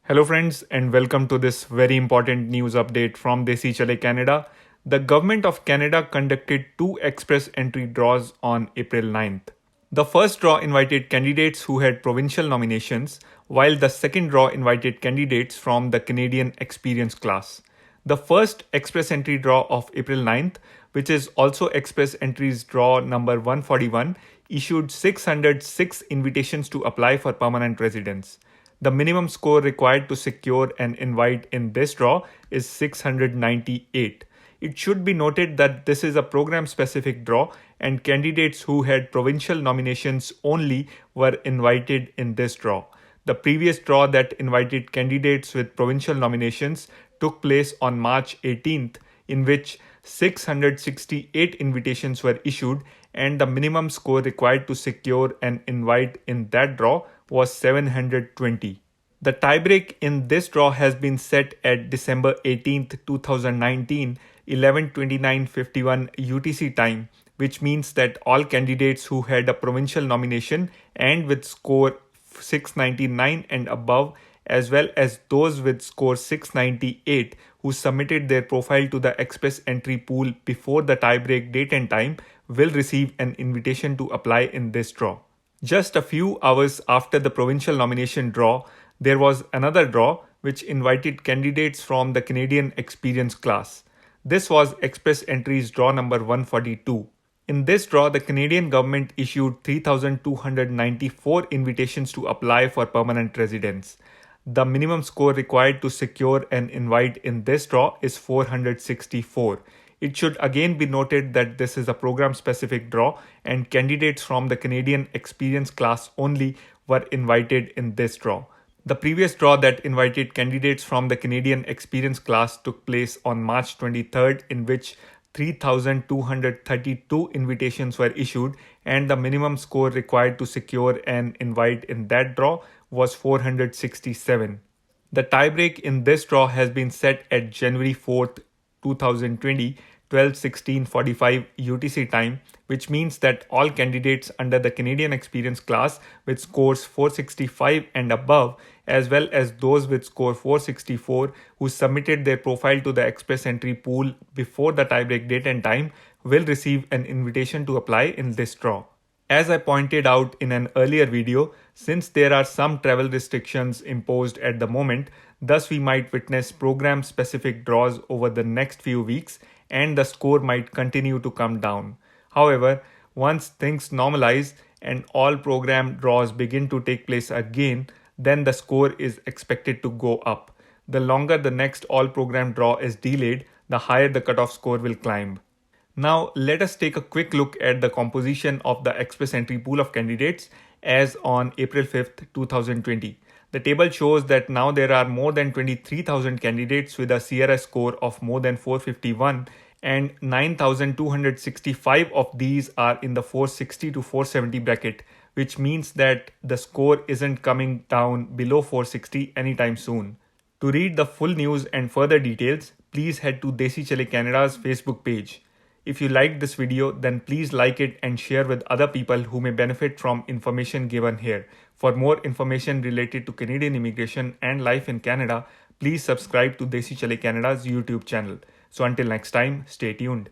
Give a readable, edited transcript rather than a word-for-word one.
Hello friends and welcome to this very important news update from Desi Chale Canada. The Government of Canada conducted two express entry draws on April 9th. The first draw invited candidates who had provincial nominations, while the second draw invited candidates from the Canadian Experience class. The first express entry draw of April 9th, which is also express entries draw number 141, issued 606 invitations to apply for permanent residence. The minimum score required to secure an invite in this draw is 698. It should be noted that this is a program specific draw and candidates who had provincial nominations only were invited in this draw. The previous draw that invited candidates with provincial nominations took place on March 18th, in which 668 invitations were issued and the minimum score required to secure an invite in that draw was 720. The tiebreak in this draw has been set at December 18th, 2019, 11:29:51 UTC time, which means that all candidates who had a provincial nomination and with score 699 and above, as well as those with score 698 who submitted their profile to the express entry pool before the tiebreak date and time, will receive an invitation to apply in this draw. Just a few hours after the provincial nomination draw, there was another draw which invited candidates from the Canadian Experience class. This was express entries draw number 142. In this draw, the Canadian government issued 3,294 invitations to apply for permanent residence. The minimum score required to secure an invite in this draw is 464. It should again be noted that this is a program-specific draw and candidates from the Canadian Experience class only were invited in this draw. The previous draw that invited candidates from the Canadian Experience class took place on March 23rd, in which 3,232 invitations were issued and the minimum score required to secure an invite in that draw was 467. The tiebreak in this draw has been set at January 4th, 2020, 12:16:45 UTC time, which means that all candidates under the Canadian Experience class with scores 465 and above, as well as those with score 464 who submitted their profile to the express entry pool before the tiebreak date and time, will receive an invitation to apply in this draw. As I pointed out in an earlier video, since there are some travel restrictions imposed at the moment, thus we might witness program-specific draws over the next few weeks and the score might continue to come down. However, once things normalize and all program draws begin to take place again, then the score is expected to go up. The longer the next all program draw is delayed, the higher the cutoff score will climb. Now, let us take a quick look at the composition of the express entry pool of candidates as on April 5th, 2020. The table shows that now there are more than 23,000 candidates with a CRS score of more than 451 and 9,265 of these are in the 460 to 470 bracket, which means that the score isn't coming down below 460 anytime soon. To read the full news and further details, please head to Desi Chale Canada's Facebook page. If you liked this video, then please like it and share with other people who may benefit from information given here. For more information related to Canadian immigration and life in Canada, please subscribe to Desi Chale Canada's YouTube channel. So until next time, stay tuned.